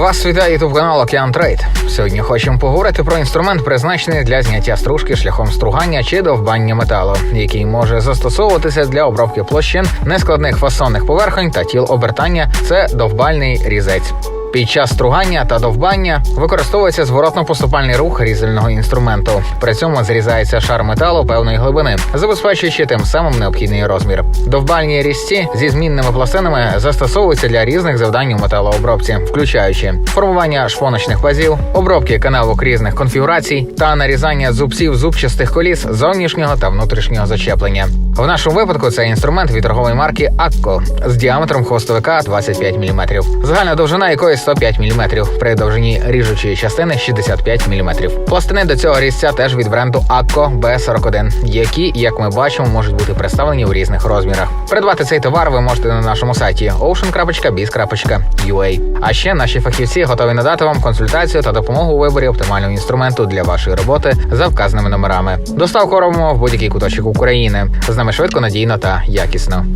Вас вітає ютуб-канал Океан Трейд. Сьогодні хочемо поговорити про інструмент, призначений для зняття стружки шляхом стругання чи довбання металу, який може застосовуватися для обробки площин, нескладних фасонних поверхонь та тіл обертання. Це довбальний різець. Під час стругання та довбання використовується зворотно-поступальний рух різального інструменту. При цьому зрізається шар металу певної глибини, забезпечуючи тим самим необхідний розмір. Довбальні різці зі змінними пластинами застосовуються для різних завдань у металообробці, включаючи формування шпоночних пазів, обробки канавок різних конфігурацій та нарізання зубців зубчастих коліс зовнішнього та внутрішнього зачеплення. В нашому випадку це інструмент від торгової марки Акко з діаметром хвостовика 25 мм. Загальна довжина якої 105 мм, при довжині ріжучої частини 65 мм. Пластини до цього різця теж від бренду Akko B41, які, як ми бачимо, можуть бути представлені у різних розмірах. Придбати цей товар ви можете на нашому сайті ocean.biz.ua. А ще наші фахівці готові надати вам консультацію та допомогу у виборі оптимального інструменту для вашої роботи за вказаними номерами. Доставку робимо в будь-який куточок України. З нами швидко, надійно та якісно.